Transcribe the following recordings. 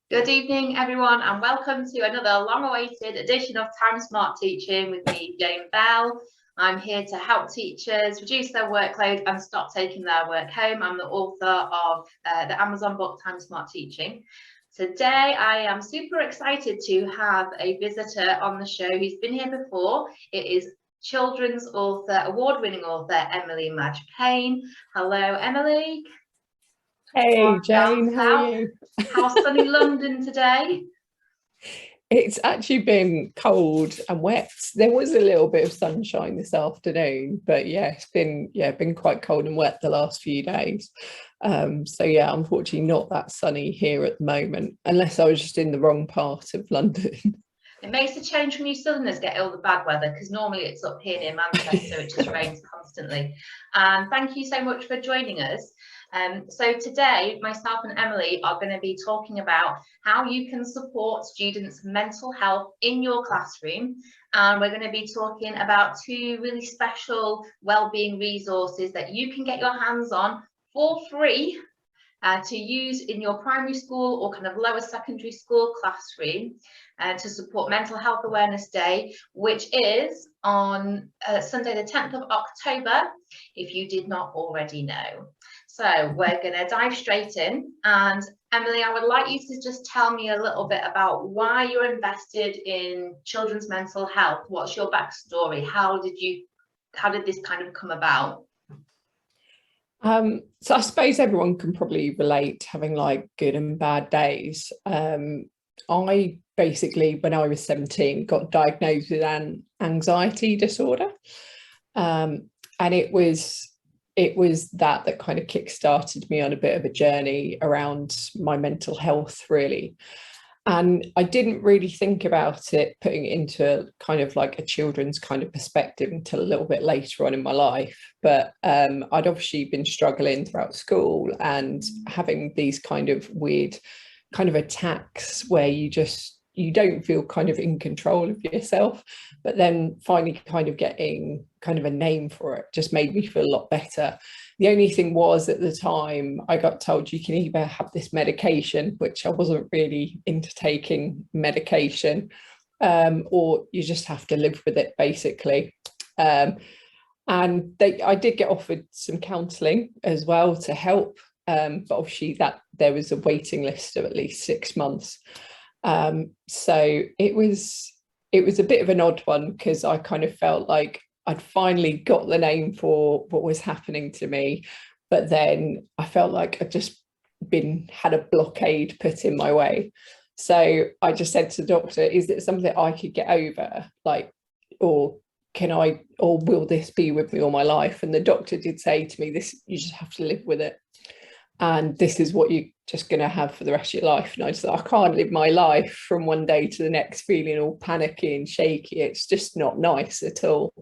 Good evening, everyone, and welcome to another long-awaited edition of Time Smart Teaching with me, Jane Bell. I'm here to help teachers reduce their workload and stop taking their work home. I'm the author of the Amazon book, Time Smart Teaching. Today, I am super excited to have a visitor on the show who's been here before. It is children's author, award-winning author, Emily Madge Payne. Hello, Emily. Hey Jane, how are you? How's sunny London today? It's actually been cold and wet. There was a little bit of sunshine this afternoon, but yeah, it's been quite cold and wet the last few days. So yeah, unfortunately not that sunny here at the moment, unless I was just in the wrong part of London. It makes a change when you southerners get all the bad weather, because normally it's up here near Manchester, it just rains constantly. And thank you so much for joining us. So today, myself and Emily are going to be talking about how you can support students' mental health in your classroom. And we're going to be talking about two really special wellbeing resources that you can get your hands on for free to use in your primary school or kind of lower secondary school classroom to support Mental Health Awareness Day, which is on Sunday the 10th of October, if you did not already know. So we're going to dive straight in, and Emily, I would like you to just tell me a little bit about why you're invested in children's mental health. What's your backstory? How did this kind of come about? So I suppose everyone can probably relate to having like good and bad days. I basically, when I was 17, got diagnosed with an anxiety disorder, and it was that kind of kick-started me on a bit of a journey around my mental health, really. And I didn't really think about it, putting it into kind of like a children's kind of perspective until a little bit later on in my life. But I'd obviously been struggling throughout school and having these kind of weird kind of attacks where you don't feel kind of in control of yourself, but then finally kind of getting kind of a name for it just made me feel a lot better. The only thing was, at the time, I got told you can either have this medication, which I wasn't really into taking medication, or you just have to live with it, basically. And I did get offered some counselling as well to help, but obviously that there was a waiting list of at least 6 months. So it was a bit of an odd one, because I kind of felt like I'd finally got the name for what was happening to me, but then I felt like I'd just had a blockade put in my way. So I just said to the doctor, is it something I could get over, like, or will this be with me all my life? And the doctor did say to me, you just have to live with it, and this is what you're just going to have for the rest of your life. And I just thought, I can't live my life from one day to the next feeling all panicky and shaky. It's just not nice at all.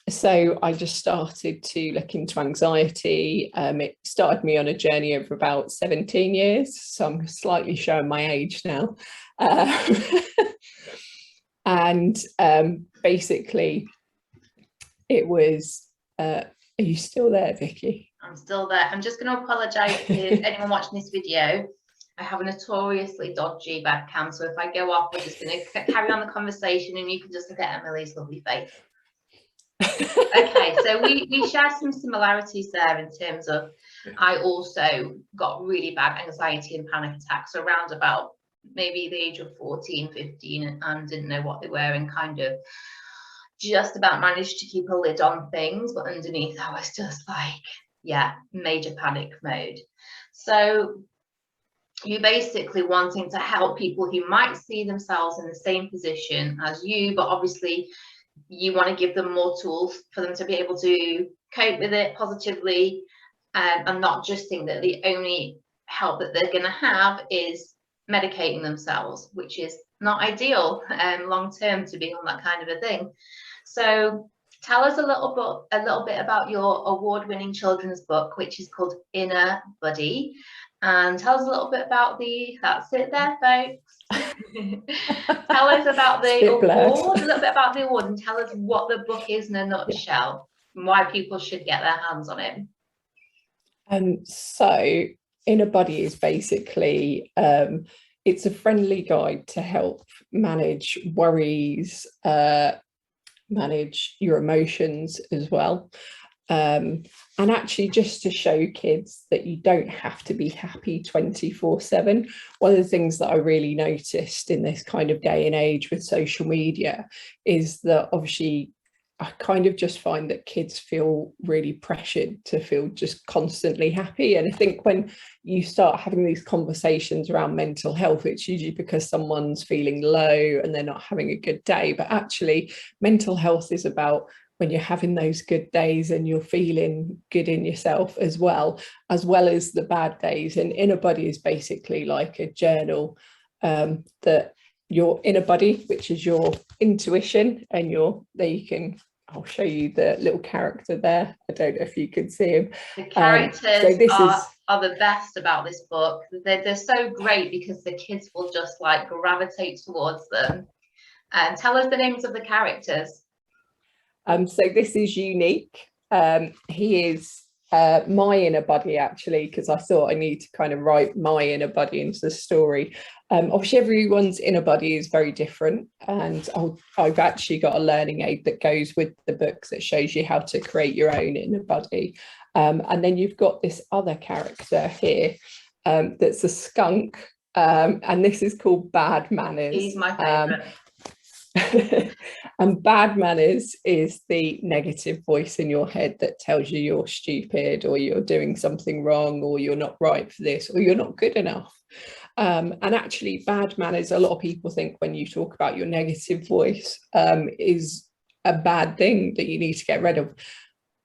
So I just started to look into anxiety. It started me on a journey of about 17 years. So I'm slightly showing my age now. And basically it was, are you still there, Vicky? I'm still there. I'm just going to apologise to anyone watching this video. I have a notoriously dodgy webcam, so if I go off, we're just going to carry on the conversation and you can just look at Emily's lovely face. Okay, so we share some similarities there in terms of, I also got really bad anxiety and panic attacks around about maybe the age of 14, 15, and didn't know what they were, and kind of just about managed to keep a lid on things, but underneath I was just like, yeah, major panic mode. So you're basically wanting to help people who might see themselves in the same position as you, but obviously you want to give them more tools for them to be able to cope with it positively, and not just think that the only help that they're going to have is medicating themselves, which is not ideal long term to be on that kind of a thing. So tell us a little bit about your award-winning children's book, which is called Inner Buddy, and tell us a little bit about that's it there, folks. Tell us about the award, a little bit about the award, and tell us what the book is in a nutshell, and why people should get their hands on it. So Inner Body is basically it's a friendly guide to help manage worries, manage your emotions as well. And actually just to show kids that you don't have to be happy 24/7. One of the things that I really noticed in this kind of day and age with social media is that obviously I kind of just find that kids feel really pressured to feel just constantly happy. And I think when you start having these conversations around mental health, it's usually because someone's feeling low and they're not having a good day. But actually, mental health is about when you're having those good days and you're feeling good in yourself as well as the bad days. And Inner Body is basically like a journal that your inner body, which is your intuition, and I'll show you the little character there. I don't know if you can see him. The characters are the best about this book. They're so great because the kids will just like gravitate towards them. And tell us the names of the characters. So this is Unique. He is my inner body, actually, because I thought I need to kind of write my inner body into the story. Obviously, everyone's inner body is very different, and I've actually got a learning aid that goes with the book that shows you how to create your own inner body. And then you've got this other character here that's a skunk, and this is called Bad Manners. He's my favourite. And bad manners is the negative voice in your head that tells you you're stupid, or you're doing something wrong, or you're not right for this, or you're not good enough. And actually, bad manners, a lot of people think when you talk about your negative voice is a bad thing that you need to get rid of.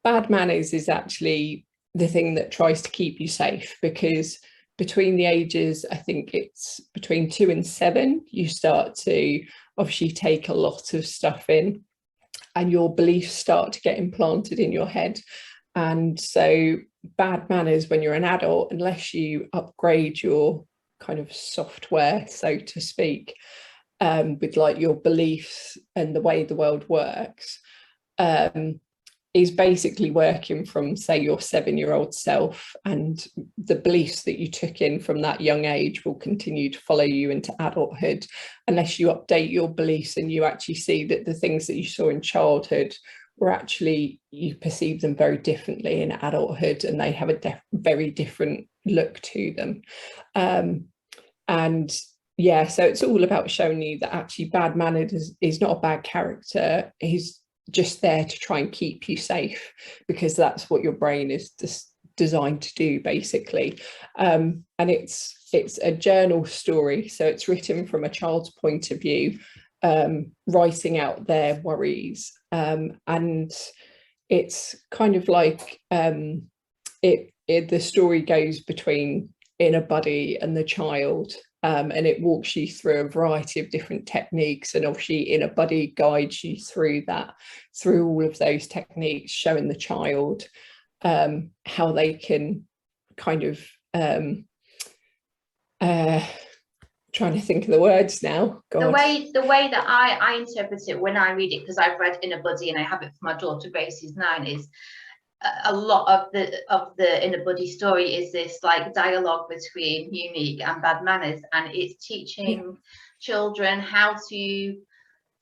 Bad manners is actually the thing that tries to keep you safe, because between the ages, I think it's between 2 and 7, you start to obviously take a lot of stuff in and your beliefs start to get implanted in your head. And so bad manners when you're an adult, unless you upgrade your kind of software, so to speak, with like your beliefs and the way the world works, is basically working from, say, your 7-year-old self, and the beliefs that you took in from that young age will continue to follow you into adulthood, unless you update your beliefs and you actually see that the things that you saw in childhood were actually, you perceive them very differently in adulthood, and they have a very different look to them. And yeah, so it's all about showing you that actually bad manners is not a bad character. He's just there to try and keep you safe, because that's what your brain is designed to do, basically. And it's a journal story, so it's written from a child's point of view, writing out their worries, and it's kind of like the story goes between Inner Body and the child. And it walks you through a variety of different techniques, and obviously Inner Body guides you through all of those techniques, showing the child how they can kind of trying to think of the words now. God. The way that I interpret it when I read it, because I've read Inner Body and I have it for my daughter Grace, who's 9, is a lot of the Inner Body story is this like dialogue between Unique and Bad Manners, and it's teaching children how to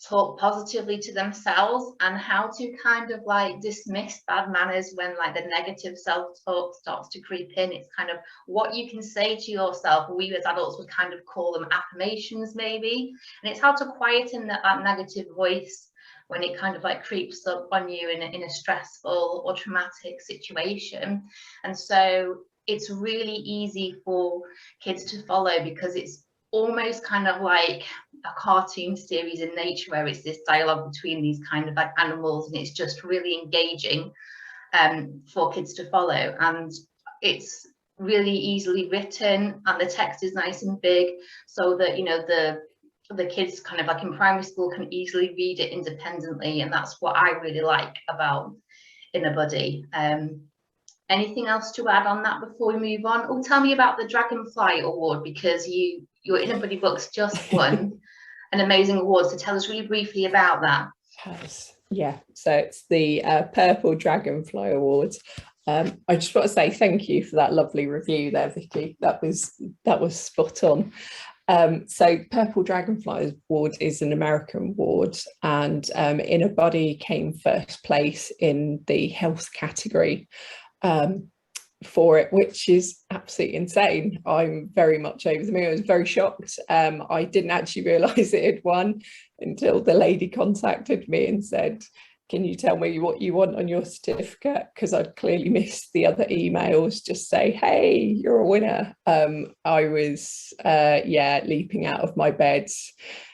talk positively to themselves and how to kind of like dismiss bad manners when like the negative self-talk starts to creep in. It's kind of what you can say to yourself. We as adults would kind of call them affirmations maybe, and it's how to quieten that negative voice when it kind of like creeps up on you in a stressful or traumatic situation. And so it's really easy for kids to follow, because it's almost kind of like a cartoon series in nature, where it's this dialogue between these kind of like animals, and it's just really engaging for kids to follow. And it's really easily written, and the text is nice and big, so that, you know, the kids kind of like in primary school can easily read it independently, and that's what I really like about Inner Body. Anything else to add on that before we move on? Oh, tell me about the Dragonfly Award, because your Inner Body books just won an amazing award, so tell us really briefly about that. Yeah, so it's the Purple Dragonfly Awards. I just want to say thank you for that lovely review there, Vicky. That was spot on. So Purple Dragonfly Award is an American award, and Inner Body came first place in the health category for it, which is absolutely insane. I'm very much over the moon. I was very shocked. I didn't actually realise it had won until the lady contacted me and said, can you tell me what you want on your certificate? Because I'd clearly missed the other emails just say, hey, you're a winner. I was, leaping out of my bed,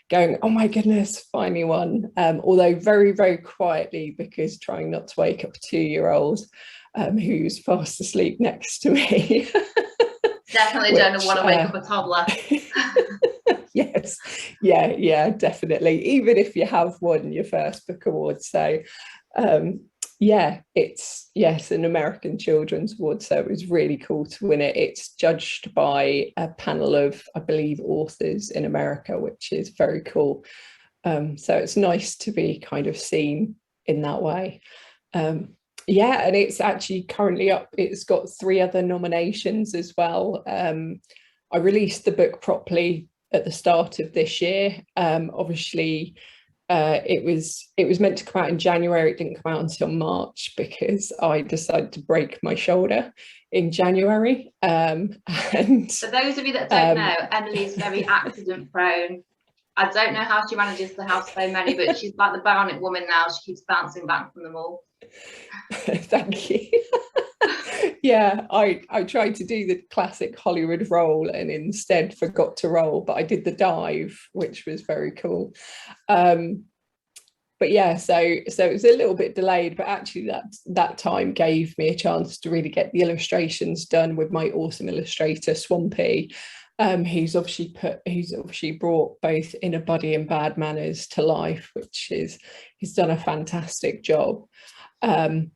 going, oh my goodness, finally won. Although very, very quietly, because trying not to wake up a 2-year-old who's fast asleep next to me. Definitely don't want to wake up a toddler. Yes, yeah, definitely. Even if you have won your first book award. So it's an American Children's Award, so it was really cool to win it. It's judged by a panel of, I believe, authors in America, which is very cool. So it's nice to be kind of seen in that way. And it's actually currently up. It's got 3 other nominations as well. I released the book properly at the start of this year. Obviously, it was meant to come out in January. It didn't come out until March because I decided to break my shoulder in January. And for those of you that don't know, Emily's very accident prone. I don't know how she manages to have so many, but she's like the bionic woman now. She keeps bouncing back from them all. Thank you. Yeah, I tried to do the classic Hollywood roll and instead forgot to roll, but I did the dive, which was very cool. But yeah, so it was a little bit delayed, but actually that time gave me a chance to really get the illustrations done with my awesome illustrator Swampy. He's obviously brought both Inner Body and Bad Manners to life, he's done a fantastic job. In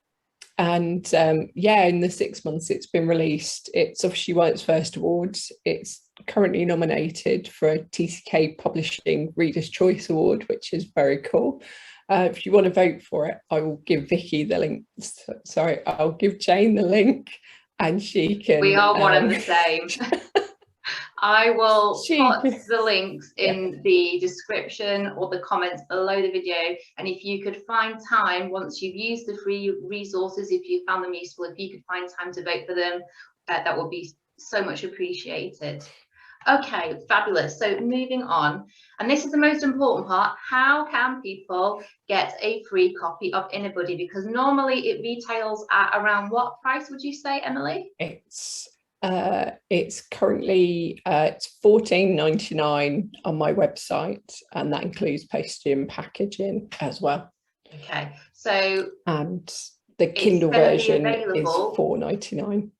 the 6 months it's been released, it's obviously won its first awards. It's currently nominated for a TCK Publishing Reader's Choice Award, which is very cool. If you want to vote for it, I will give Vicky the link. Sorry, I'll give Jane the link and she can... We are one and the same. I will put the links in the description or the comments below the video, and if you could find time once you've used the free resources, if you found them useful, if you could find time to vote for them, that would be so much appreciated. Okay, fabulous. So moving on, and this is the most important part, how can people get a free copy of Inner Body? Because normally it retails at around what price would you say, Emily? It's currently it's $14.99 on my website, and that includes postage and packaging as well. Okay, so and the Kindle version is $4.99.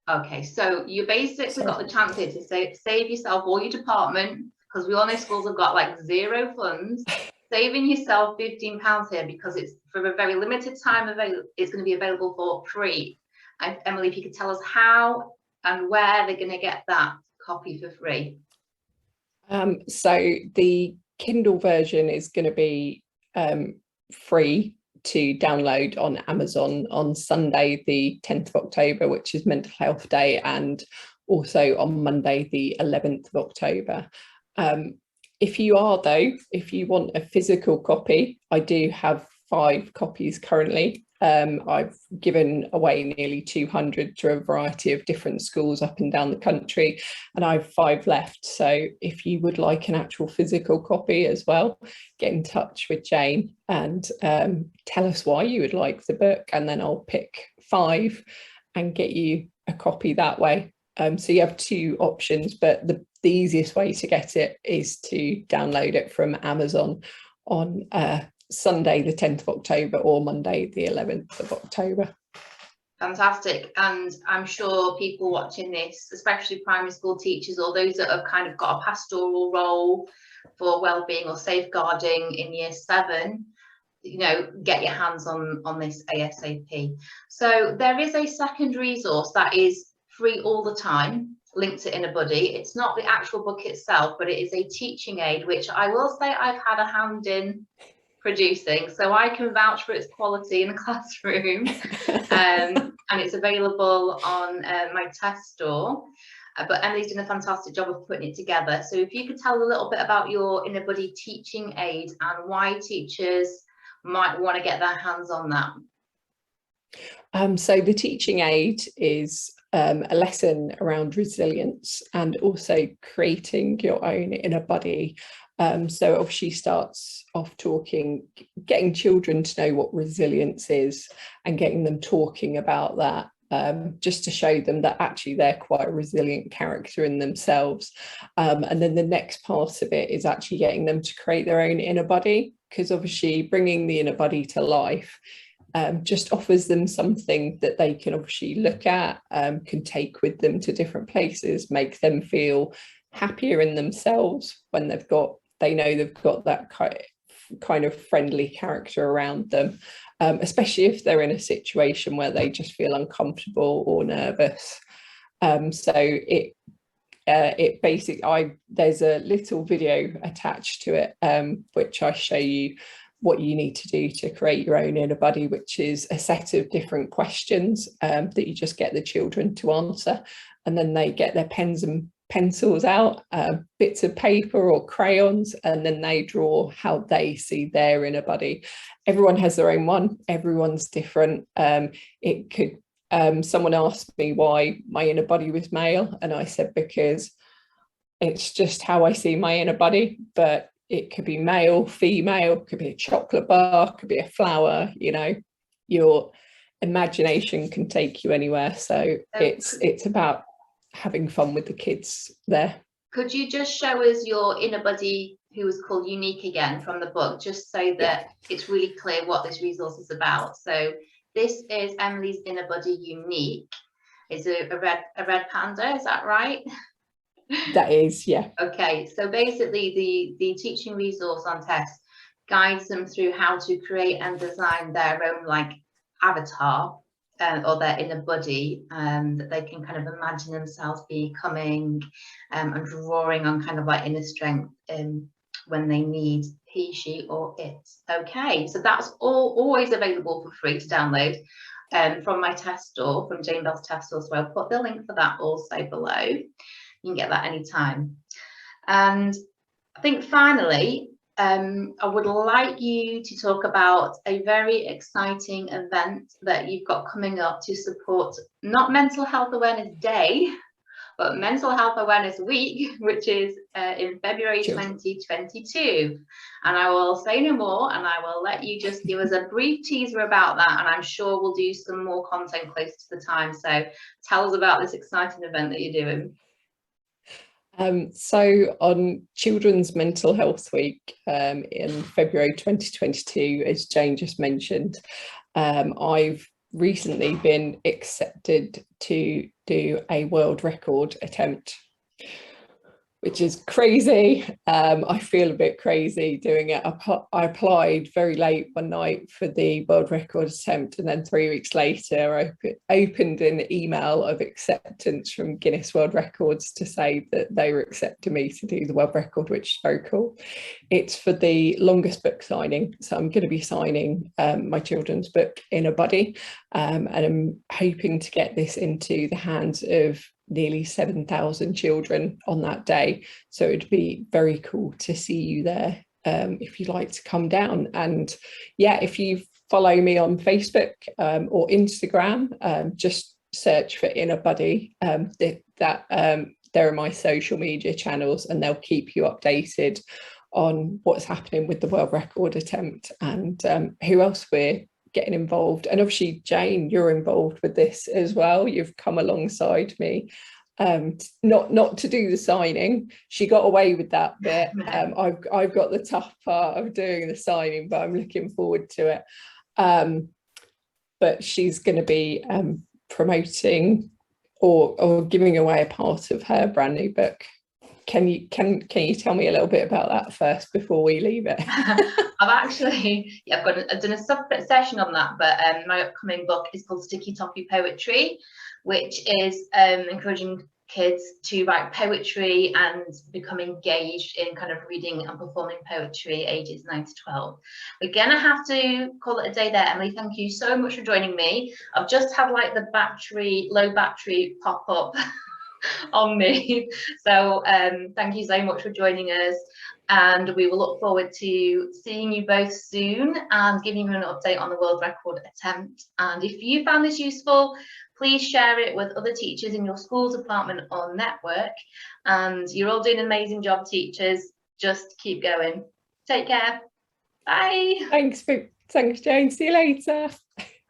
Okay, so you basically got the chance here to save yourself all your department, because we all know schools have got like 0 funds. Saving yourself £15 here, because it's for a very limited time. It's going to be available for free. And Emily, if you could tell us how and where they're going to get that copy for free. So the Kindle version is going to be free to download on Amazon on Sunday the 10th of October, which is Mental Health Day, and also on Monday the 11th of October. If you want a physical copy, I do have 5 copies currently. I've given away nearly 200 to a variety of different schools up and down the country, and I have 5 left. So if you would like an actual physical copy as well, get in touch with Jane and tell us why you would like the book, and then I'll pick 5 and get you a copy that way. So you have 2 options, but the easiest way to get it is to download it from Amazon on Sunday the 10th of October or Monday the 11th of October. Fantastic. And I'm sure people watching this, especially primary school teachers or those that have kind of got a pastoral role for wellbeing or safeguarding in year 7, get your hands on this ASAP. So there is a second resource that is free all the time, linked to Inner Body. It's not the actual book itself, but it is a teaching aid, which I will say I've had a hand in producing, so I can vouch for its quality in the classroom. and it's available on my test store. But Emily's done a fantastic job of putting it together. So if you could tell a little bit about your Inner Body teaching aid and why teachers might want to get their hands on that. So the teaching aid is a lesson around resilience and also creating your own inner body. So obviously starts off talking, getting children to know what resilience is and getting them talking about that, just to show them that actually they're quite a resilient character in themselves. And then the next part of it is actually getting them to create their own inner body, because obviously bringing the inner body to life just offers them something that they can obviously look at, can take with them to different places, make them feel happier in themselves when they know they've got that kind of friendly character around them, especially if they're in a situation where they just feel uncomfortable or nervous. So it basically, there's a little video attached to it, which I show you what you need to do to create your own inner body, which is a set of different questions that you just get the children to answer, and then they get their pens and pencils out, bits of paper or crayons, and then they draw how they see their inner body. Everyone has their own one, everyone's different. It could someone asked me why my inner body was male, and I said because it's just how I see my inner body, but it could be male, female, could be a chocolate bar, could be a flower, you know, your imagination can take you anywhere. So it's about having fun with the kids there. Could you just show us your inner body, who was called Unique again, from the book, just so that it's really clear what this resource is about? So this is Emily's Inner Body Unique. It's a red panda, is that right? That is, yeah. Okay, so basically the teaching resource on test guides them through how to create and design their own like avatar or their inner body, that they can kind of imagine themselves becoming, and drawing on kind of like inner strength when they need he, she, or it. Okay, so that's always available for free to download from my test store, from Jane Bell's test store. So I'll put the link for that also below. You can get that anytime. And I think finally, I would like you to talk about a very exciting event that you've got coming up to support not Mental Health Awareness Day, but Mental Health Awareness Week, which is in February 2022. And I will say no more, and I will let you just give us a brief teaser about that, and I'm sure we'll do some more content close to the time. So tell us about this exciting event that you're doing. So on Children's Mental Health Week in February 2022, as Jane just mentioned, I've recently been accepted to do a world record attempt, which is crazy. I feel a bit crazy doing it. I applied very late one night for the world record attempt, and then 3 weeks later I opened an email of acceptance from Guinness World Records to say that they were accepting me to do the world record, which is very cool. It's for the longest book signing, so I'm going to be signing my children's book Inner Body, and I'm hoping to get this into the hands of nearly 7,000 children on that day. So it'd be very cool to see you there if you'd like to come down. And yeah, if you follow me on Facebook or Instagram, just search for Inner Body. There are my social media channels, and they'll keep you updated on what's happening with the world record attempt and who else we're getting involved. And obviously, Jane, you're involved with this as well. You've come alongside me, not to do the signing. She got away with that bit. I've got the tough part of doing the signing, but I'm looking forward to it. But she's going to be promoting or giving away a part of her brand new book. Can you tell me a little bit about that first before we leave it? I've done a separate session on that, but my upcoming book is called Sticky Toffee Poetry, which is encouraging kids to write poetry and become engaged in kind of reading and performing poetry ages 9 to 12. We're gonna have to call it a day there. Emily, thank you so much for joining me. I've just had like the low battery pop up on me, so thank you so much for joining us, and we will look forward to seeing you both soon and giving you an update on the world record attempt. And if you found this useful, please share it with other teachers in your school, department or network. And you're all doing an amazing job, teachers. Just keep going. Take care. Bye. Thanks, Jane. See you later.